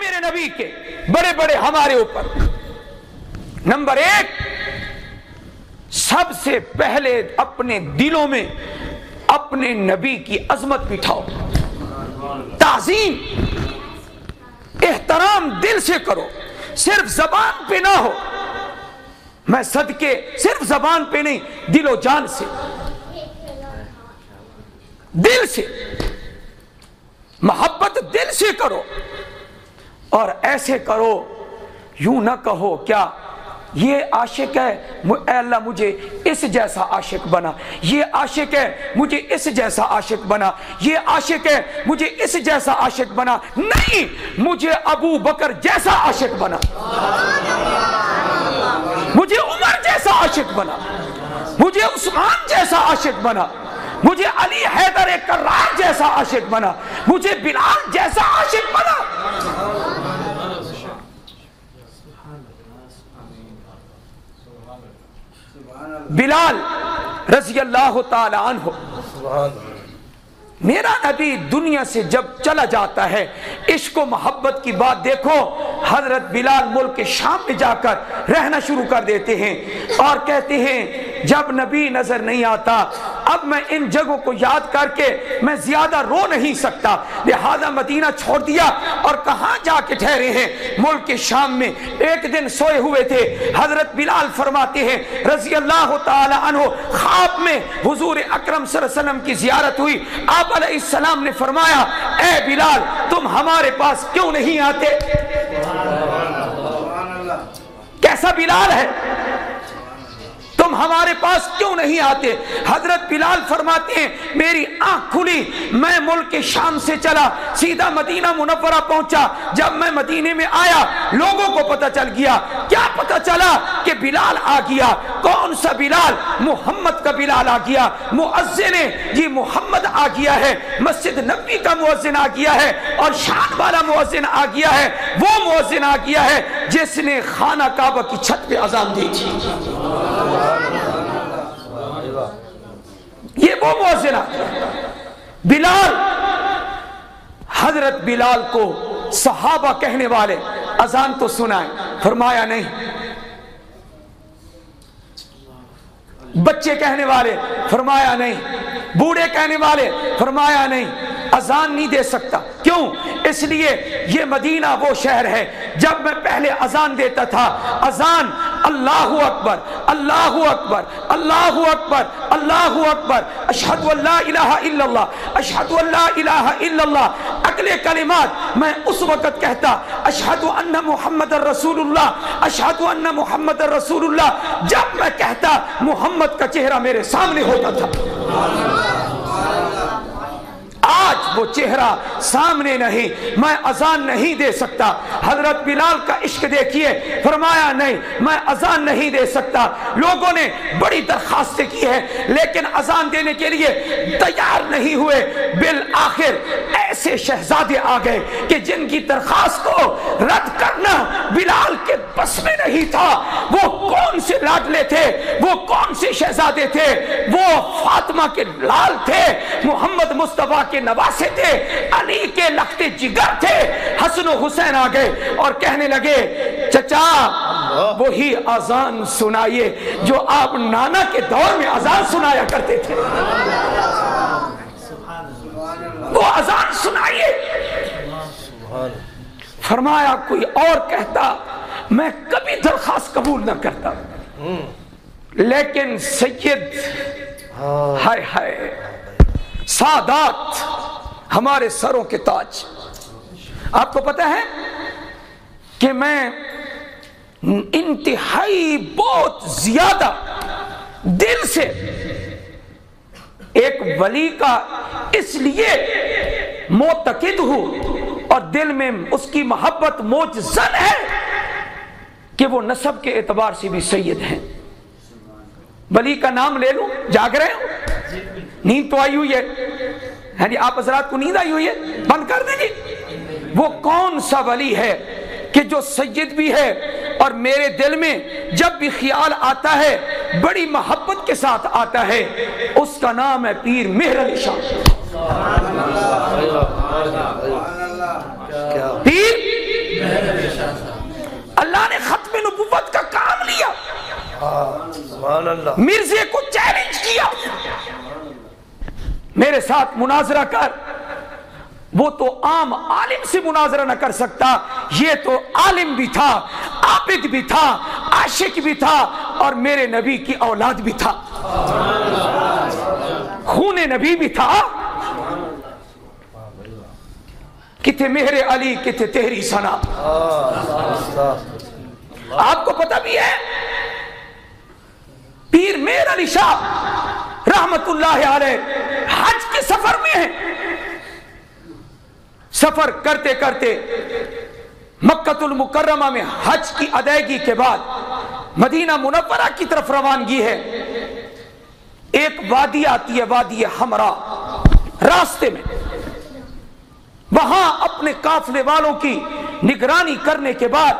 میرے نبی کے بڑے بڑے ہمارے اوپر. نمبر 1، سب سے پہلے اپنے دلوں میں اپنے نبی کی عظمت بٹھاؤ، تعظیم احترام دل سے کرو، صرف زبان پہ نہ ہو. میں صدقے صرف زبان پہ نہیں، دل و جان سے، دل سے محبت دل سے کرو. اور ایسے کرو، یوں نہ کہو کیا یہ عاشق ہے، اے اللہ مجھے اس جیسا عاشق بنا، یہ عاشق ہے مجھے اس جیسا عاشق بنا، یہ عاشق ہے مجھے اس جیسا عاشق بنا. نہیں، مجھے ابو بکر جیسا عاشق بنا، مجھے عمر جیسا عاشق بنا، مجھے عثمان جیسا عاشق بنا، مجھے علی حیدر کرار جیسا عاشق بنا، مجھے بلال جیسا عاشق بنا. بلال رضی اللہ تعالی عنہ، میرا نبی دنیا سے جب چلا جاتا ہے، عشق و محبت کی بات دیکھو، حضرت بلال ملک کے شام میں جا کر رہنا شروع کر دیتے ہیں اور کہتے ہیں جب نبی نظر نہیں آتا، اب میں ان جگہوں کو یاد کر کے میں زیادہ رو نہیں سکتا، لہذا مدینہ چھوڑ دیا. اور کہاں جا کے ٹھہرے ہیں؟ ملک کے شام میں. ایک دن سوئے ہوئے تھے، حضرت بلال فرماتے ہیں رضی اللہ تعالی عنہ، خواب میں حضور اکرم صلی اللہ علیہ وسلم کی زیارت ہوئی. آپ علیہ السلام نے فرمایا اے بلال تم ہمارے پاس کیوں نہیں آتے؟ کیسا بلال ہے، تم ہمارے پاس کیوں نہیں آتے؟ حضرت بلال فرماتے ہیں میری آنکھ کھلی، میں ملک شام سے چلا سیدھا مدینہ منورہ پہنچا. جب میں مدینے میں آیا لوگوں کو پتہ چل گیا. کیا پتہ چلا؟ کہ بلال آ گیا. کون سا بلال؟ محمد کا بلال آ گیا. مؤذن جی محمد آ گیا ہے، مسجد نبوی کا مؤذن آ گیا ہے، اور شان والا مؤذن آ گیا ہے. وہ مؤذن آ گیا ہے جس نے خانہ کعبہ کی چھت پہ اذان دی تھی. یہ وہ مؤذن بلال. حضرت بلال کو صحابہ کہنے والے اذان تو سنائیں، فرمایا نہیں. بچے کہنے والے، فرمایا نہیں. بوڑھے کہنے والے، فرمایا نہیں. اذان نہیں دے سکتا. کیوں؟ اس لیے یہ مدینہ وہ شہر ہے جب میں پہلے اذان دیتا تھا، اذان اللہ اکبر اللہ اکبر اللہ اکبر اللہ اکبر، اشہد ان لا الہ الا اللہ اشہد ان لا الہ الا اللہ. اگلے کلمات میں اس وقت کہتا اشہد ان محمد رسول اللہ اشہد ان محمد رسول اللہ. جب میں کہتا محمد کا چہرہ میرے سامنے ہوتا تھا. آج وہ چہرہ سامنے نہیں، میں اذان نہیں دے سکتا. حضرت بلال کا عشق دیکھیے، فرمایا نہیں میں اذان نہیں دے سکتا. لوگوں نے بڑی درخواستیں کی ہے لیکن اذان دینے کے لیے تیار نہیں ہوئے. بالآخر ایسے شہزادے آ گئے کہ جن کی درخواست کو رد کرنا بلال کے بس میں نہیں تھا. وہ کون سے لاڈلے تھے، وہ کون سے شہزادے تھے؟ وہ فاطمہ کے لال تھے، محمد مصطفیٰ کے نواسے تھے، علی کے لخت جگر تھے. حسن و حسین آ گئے اور کہنے لگے چچا وہی اذان سنائیے جو آپ نانا کے دور میں اذان سنایا کرتے تھے. وہ اذان سنائیے. فرمایا کوئی اور کہتا میں کبھی درخواست قبول نہ کرتا، لیکن سید ہائے ہائے سادات ہمارے سروں کے تاج. آپ کو پتہ ہے کہ میں انتہائی بہت زیادہ دل سے ایک ولی کا اس لیے معتقد ہوں اور دل میں اس کی محبت موج زن ہے کہ وہ نسب کے اعتبار سے بھی سید ہیں. ولی کا نام لے لوں، جاگ رہے ہو؟ نیند تو آئی ہوئی ہے جی، آپ حضرات کو نیند آئی ہوئی ہے، بند کر دیں جی. وہ کون سا ولی ہے کہ جو سید بھی ہے اور میرے دل میں جب بھی خیال آتا ہے بڑی محبت کے ساتھ آتا ہے؟ اس کا نام ہے پیر مہر علی شاہ. پیر اللہ نے ختم نبوت کا کام لیا، سبحان اللہ، مرزے کو چیلنج کیا، میرے ساتھ مناظرہ کر۔ وہ تو عام عالم سے مناظرہ نہ کر سکتا، یہ تو عالم بھی تھا، عابد بھی تھا، عاشق بھی تھا، اور میرے نبی کی اولاد بھی تھا، خون نبی بھی تھا۔ کتنے میرے علی کتنے تیری ثنا۔ آپ کو پتہ بھی ہے پیر میر علی شاہ رحمت اللہ علیہ حج کے سفر میں ہیں، سفر کرتے کرتے مکہ المکرمہ میں حج کی ادائیگی کے بعد مدینہ منورہ کی طرف روانگی ہے۔ ایک وادی آتی ہے، وادی حمرا، راستے میں وہاں اپنے قافلے والوں کی نگرانی کرنے کے بعد،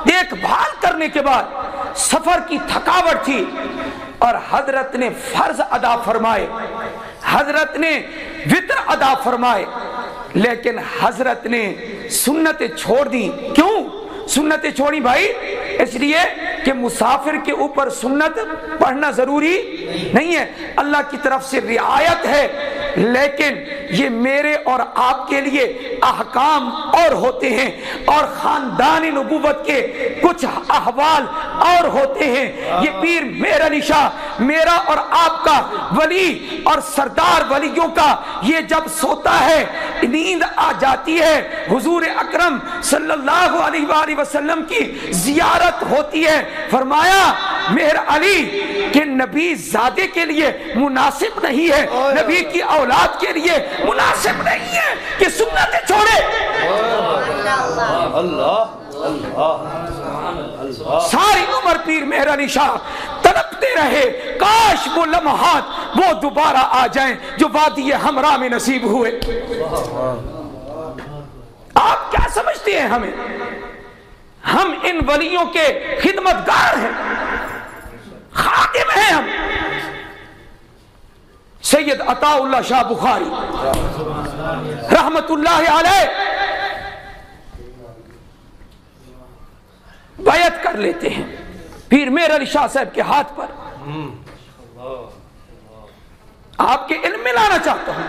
دیکھ بھال کرنے کے بعد سفر کی تھکاوٹ تھی اور حضرت نے فرض ادا فرمائے، حضرت نے وتر ادا فرمائے، لیکن حضرت نے سنتیں چھوڑ دی۔ کیوں سنتیں چھوڑی بھائی؟ اس لیے کہ مسافر کے اوپر سنت پڑھنا ضروری نہیں ہے، اللہ کی طرف سے رعایت ہے، لیکن یہ میرے اور آپ کے لیے احکام اور ہوتے ہیں، اور خاندان نبوت کے کچھ احوال اور ہوتے ہیں۔ یہ پیر میر علی شاہ میرا اور آپ کا ولی اور سردار ولیوں کا، یہ جب سوتا ہے نیند آ جاتی ہے، حضور اکرم صلی اللہ علیہ وآلہ وسلم کی زیارت ہوتی ہے، فرمایا میر علی کہ نبی زادے کے لیے مناسب نہیں ہے، نبی کی اولاد کے لیے مناسب نہیں ہے کہ سنتیں چھوڑے۔ ساری عمر پیر مہر علی شاہ تڑپتے رہے، کاش وہ لمحات وہ دوبارہ آ جائیں جو وادی حمرا میں نصیب ہوئے۔ آپ کیا سمجھتے ہیں ہمیں؟ ہم ان ولیوں کے خدمتگار ہیں، خادم ہیں ہم۔ سید عطا اللہ شاہ بخاری رحمت اللہ علیہ بیعت کر لیتے ہیں پیر میر علی شاہ صاحب کے ہاتھ پر۔ آپ کے علم میں لانا چاہتا ہوں،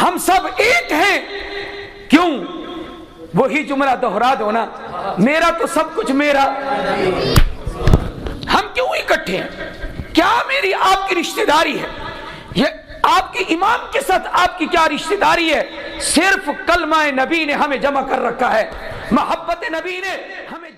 ہم سب ایک ہیں، کیوں؟ وہی جملہ دہرا دو نا، میرا تو سب کچھ میرا۔ ہم کیوں اکٹھے ہیں؟ کیا میری آپ کی رشتہ داری ہے؟ یہ آپ کے امام کے ساتھ آپ کی کیا رشتہ داری ہے؟ صرف کلمہ نبی نے ہمیں جمع کر رکھا ہے، محبت نبی نے ہمیں